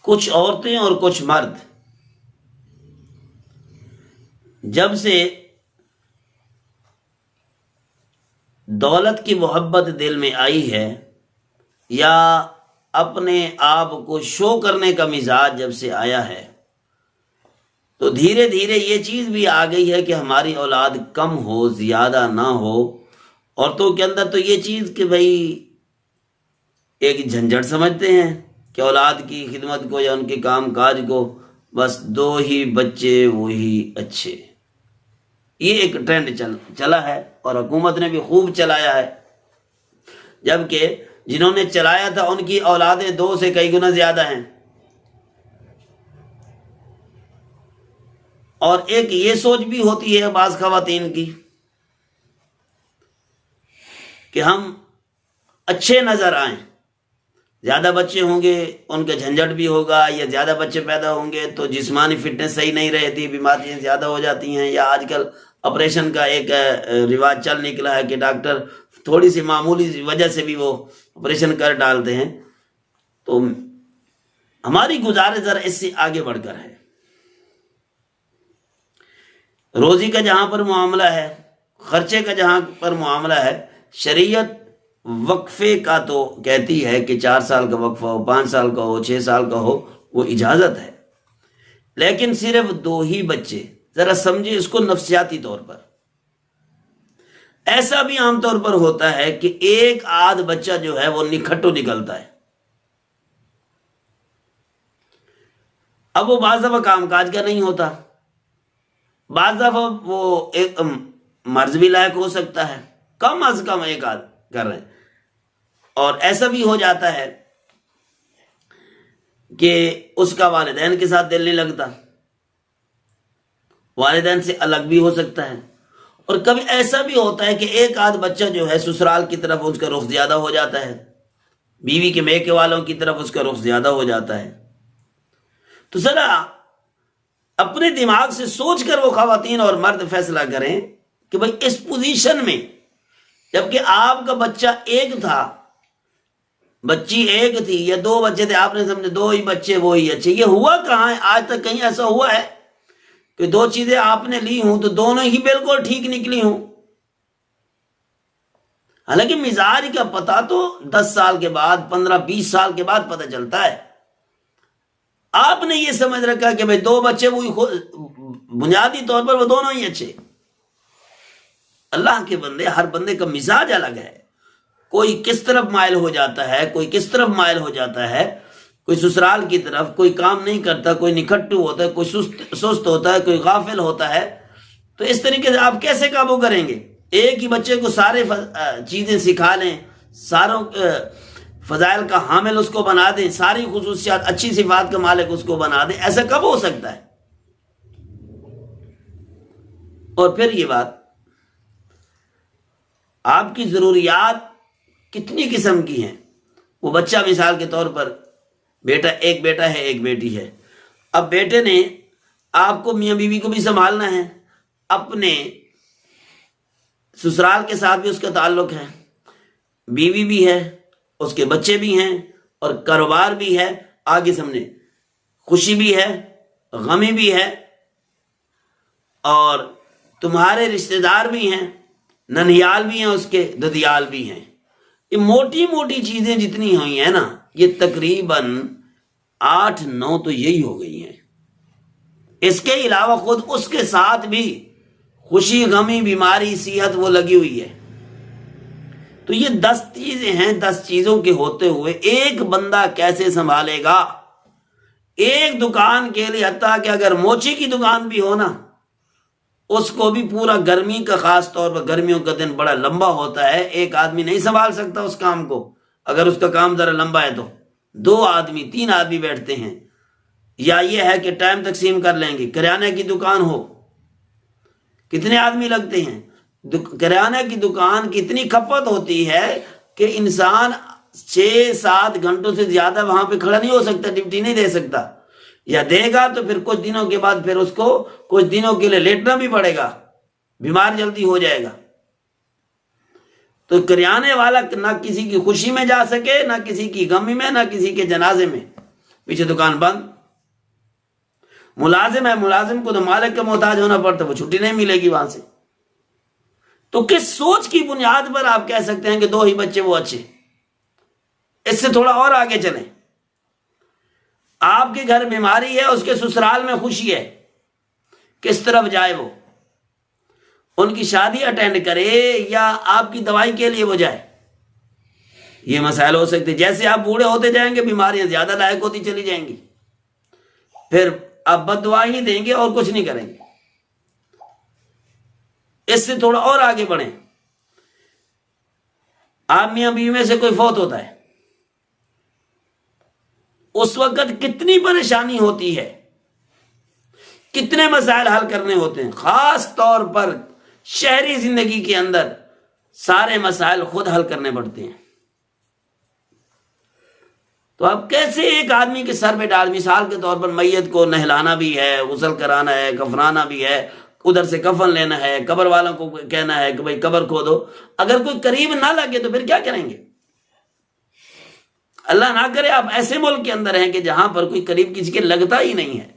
کچھ عورتیں اور کچھ مرد جب سے دولت کی محبت دل میں آئی ہے یا اپنے آپ کو شو کرنے کا مزاج جب سے آیا ہے تو دھیرے دھیرے یہ چیز بھی آ گئی ہے کہ ہماری اولاد کم ہو زیادہ نہ ہو. عورتوں کے اندر تو یہ چیز کہ بھائی ایک جھنجھٹ سمجھتے ہیں کہ اولاد کی خدمت کو یا ان کے کام کاج کو بس 2 ہی بچے وہی اچھے. یہ ایک ٹرینڈ چلا ہے اور حکومت نے بھی خوب چلایا ہے، جبکہ جنہوں نے چلایا تھا ان کی اولادیں 2 سے کئی گنا زیادہ ہیں. اور ایک یہ سوچ بھی ہوتی ہے بعض خواتین کی کہ ہم اچھے نظر آئیں، زیادہ بچے ہوں گے ان کا جھنجھٹ بھی ہوگا، یا زیادہ بچے پیدا ہوں گے تو جسمانی فٹنس صحیح نہیں رہتی، بیماریاں زیادہ ہو جاتی ہیں، یا آج کل آپریشن کا ایک رواج چل نکلا ہے کہ ڈاکٹر تھوڑی سی معمولی وجہ سے بھی وہ آپریشن کر ڈالتے ہیں. تو ہماری گزارش ذرا اس سے آگے بڑھ کر ہے. روزی کا جہاں پر معاملہ ہے، خرچے کا جہاں پر معاملہ ہے، شریعت وقفے کا تو کہتی ہے کہ 4 سال کا وقفہ ہو، 5 سال کا ہو، 6 سال کا ہو، وہ اجازت ہے. لیکن صرف 2 ہی بچے، ذرا سمجھے اس کو نفسیاتی طور پر. ایسا بھی عام طور پر ہوتا ہے کہ ایک آدھ بچہ جو ہے وہ نکھٹو نکلتا ہے. اب وہ بعض دفعہ کام کاج کا نہیں ہوتا، بعض دفعہ وہ ایک مرض بھی لائق ہو سکتا ہے، کم از کم ایک آدھ کر رہے ہیں. اور ایسا بھی ہو جاتا ہے کہ اس کا والدین کے ساتھ دل نہیں لگتا، والدین سے الگ بھی ہو سکتا ہے. اور کبھی ایسا بھی ہوتا ہے کہ ایک آدھ بچہ جو ہے سسرال کی طرف اس کا رخ زیادہ ہو جاتا ہے، بیوی کے میکے والوں کی طرف اس کا رخ زیادہ ہو جاتا ہے. تو ذرا اپنے دماغ سے سوچ کر وہ خواتین اور مرد فیصلہ کریں کہ بھئی اس پوزیشن میں جبکہ آپ کا بچہ ایک تھا، بچی ایک تھی یا 2 بچے تھے، آپ نے سمجھے 2 ہی بچے وہی اچھے. یہ ہوا کہاں ہے؟ آج تک کہیں ایسا ہوا ہے کہ 2 چیزیں آپ نے لی ہوں تو دونوں ہی بالکل ٹھیک نکلی ہوں؟ حالانکہ مزاج کا پتہ تو 10 سال کے بعد، 15-20 سال کے بعد پتہ چلتا ہے. آپ نے یہ سمجھ رکھا کہ بھئی 2 بچے وہی بنیادی طور پر وہ دونوں ہی اچھے. اللہ کے بندے، ہر بندے کا مزاج الگ ہے. کوئی کس طرف مائل ہو جاتا ہے، کوئی کس طرف مائل ہو جاتا ہے، کوئی سسرال کی طرف، کوئی کام نہیں کرتا، کوئی نکھٹو ہوتا ہے، کوئی سست ہوتا ہے، کوئی غافل ہوتا ہے. تو اس طریقے سے آپ کیسے قابو کریں گے؟ ایک ہی بچے کو سارے چیزیں سکھا لیں، ساروں فضائل کا حامل اس کو بنا دیں، ساری خصوصیات، اچھی صفات کا مالک اس کو بنا دیں. ایسا کب ہو سکتا ہے؟ اور پھر یہ بات، آپ کی ضروریات کتنی قسم کی ہیں. وہ بچہ مثال کے طور پر ایک بیٹا ہے ایک بیٹی ہے. اب بیٹے نے آپ کو میاں بیوی کو بھی سنبھالنا ہے، اپنے سسرال کے ساتھ بھی اس کا تعلق ہے، بیوی بھی ہے، اس کے بچے بھی ہیں، اور کاروبار بھی ہے. آگے سامنے خوشی بھی ہے، غمی بھی ہے، اور تمہارے رشتہ دار بھی ہیں، ننیال بھی ہیں، اس کے ددیال بھی ہیں. یہ موٹی موٹی چیزیں جتنی ہوئی ہیں نا، یہ تقریباً 8-9 تو یہی ہو گئی ہیں. اس کے علاوہ خود اس کے ساتھ بھی خوشی غمی بیماری صحت وہ لگی ہوئی ہے. تو یہ 10 چیزیں ہیں. 10 چیزوں کے ہوتے ہوئے ایک بندہ کیسے سنبھالے گا؟ ایک دکان کے لیے، حتیٰ کہ اگر موچی کی دکان بھی ہو نا، اس کو بھی پورا گرمی کا، خاص طور پر گرمیوں کا دن بڑا لمبا ہوتا ہے، ایک آدمی نہیں سنبھال سکتا اس کام کو. اگر اس کا کام ذرا لمبا ہے تو 2 آدمی 3 آدمی بیٹھتے ہیں. یا یہ ہے کہ ٹائم تقسیم کر لیں گے. کریانے کی دکان ہو، کتنے آدمی لگتے ہیں؟ کریانے کی دکان کی اتنی کھپت ہوتی ہے کہ انسان 6-7 گھنٹوں سے زیادہ وہاں پہ کھڑا نہیں ہو سکتا، ڈیوٹی نہیں دے سکتا. یا دے گا تو پھر کچھ دنوں کے بعد پھر اس کو کچھ دنوں کے لیے لیٹنا بھی پڑے گا، بیمار جلدی ہو جائے گا. تو کریانے والا نہ کسی کی خوشی میں جا سکے، نہ کسی کی غمی میں، نہ کسی کے جنازے میں. پیچھے دکان بند. ملازم ہے, ملازم کو تو مالک کا محتاج ہونا پڑتا, وہ چھٹی نہیں ملے گی وہاں سے. تو کس سوچ کی بنیاد پر آپ کہہ سکتے ہیں کہ 2 ہی بچے وہ اچھے؟ اس سے تھوڑا اور آگے چلیں. آپ کے گھر بیماری ہے, اس کے سسرال میں خوشی ہے, کس طرف جائے وہ؟ ان کی شادی اٹینڈ کرے یا آپ کی دوائی کے لیے وہ جائے؟ یہ مسائل ہو سکتے. جیسے آپ بوڑھے ہوتے جائیں گے بیماریاں زیادہ لائق ہوتی چلی جائیں گی, پھر آپ بد دعا ہی دیں گے اور کچھ نہیں کریں گے. اس سے تھوڑا اور آگے بڑھیں. آپ میاں بیوی میں سے کوئی فوت ہوتا ہے, اس وقت کتنی پریشانی ہوتی ہے, کتنے مسائل حل کرنے ہوتے ہیں. خاص طور پر شہری زندگی کے اندر سارے مسائل خود حل کرنے پڑتے ہیں. تو اب کیسے ایک آدمی کے سر پہ ڈال, مثال کے طور پر میت کو نہلانا بھی ہے, غسل کرانا ہے, کفنانا بھی ہے, ادھر سے کفن لینا ہے, قبر والوں کو کہنا ہے کہ بھائی قبر کھودو. اگر کوئی قریب نہ لگے تو پھر کیا کریں گے؟ اللہ نہ کرے آپ ایسے ملک کے اندر ہیں کہ جہاں پر کوئی قریب کسی کے لگتا ہی نہیں ہے.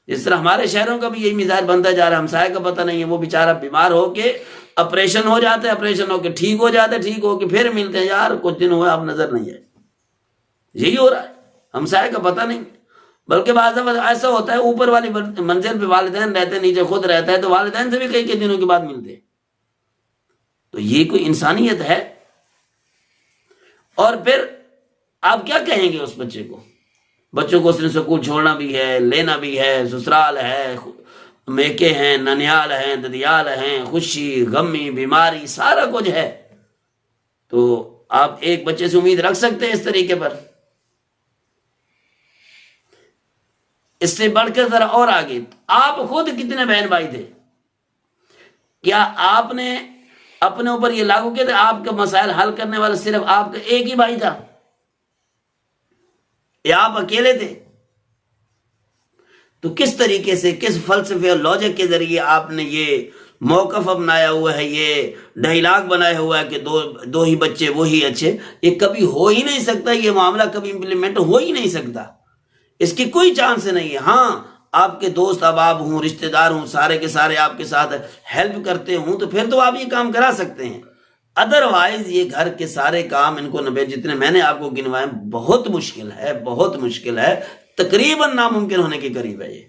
جس طرح ہمارے شہروں کا بھی یہی مزاج بنتا جا رہا ہے. ہمسائے کا پتہ نہیں ہے, وہ بیچارہ بیمار ہو کے آپریشن ہو جاتا ہے, آپریشن ہو کے ٹھیک ہو جاتا ہے, ٹھیک ہو کے پھر ملتے ہیں, یار کچھ دن ہوئے آپ نظر نہیں آئے. یہی ہو رہا ہے, ہمسائے کا پتہ نہیں. بلکہ بعض دفعہ ایسا ہوتا ہے اوپر والی منزل پہ والدین رہتے ہیں, نیچے خود رہتا ہے, تو والدین سے بھی کئی دنوں کے بعد ملتے ہیں. تو یہ کوئی انسانیت ہے؟ اور پھر آپ کیا کہیں گے اس بچے کو؟ بچوں کو اس نے سکول چھوڑنا بھی ہے, لینا بھی ہے, سسرال ہے, میکے ہیں, ننیال ہیں, ددیال ہیں, خوشی غمی بیماری سارا کچھ ہے. تو آپ ایک بچے سے امید رکھ سکتے ہیں اس طریقے پر؟ اس سے بڑھ کر ذرا اور آگے, آپ خود کتنے بہن بھائی تھے؟ کیا آپ نے اپنے اوپر یہ لاگو کیا تھا آپ کا مسائل حل کرنے والا صرف آپ کا ایک ہی بھائی تھا, یا آپ اکیلے تھے؟ تو کس طریقے سے, کس فلسفے اور لاجک کے ذریعے آپ نے یہ موقف اپنایا ہوا ہے, یہ ڈائیلاگ بنایا ہوا ہے کہ دو ہی بچے وہی اچھے؟ یہ کبھی ہو ہی نہیں سکتا, یہ معاملہ کبھی امپلیمنٹ ہو ہی نہیں سکتا, اس کی کوئی چانس نہیں ہے. ہاں آپ کے دوست احباب ہوں, رشتہ دار ہوں, سارے کے سارے آپ کے ساتھ ہیلپ کرتے ہوں, تو پھر تو آپ یہ کام کرا سکتے ہیں. ادروائز یہ گھر کے سارے کام ان کو جتنے میں نے آپ کو گنوائے بہت مشکل ہے, بہت مشکل ہے, تقریباً ناممکن ہونے کے قریب ہے یہ.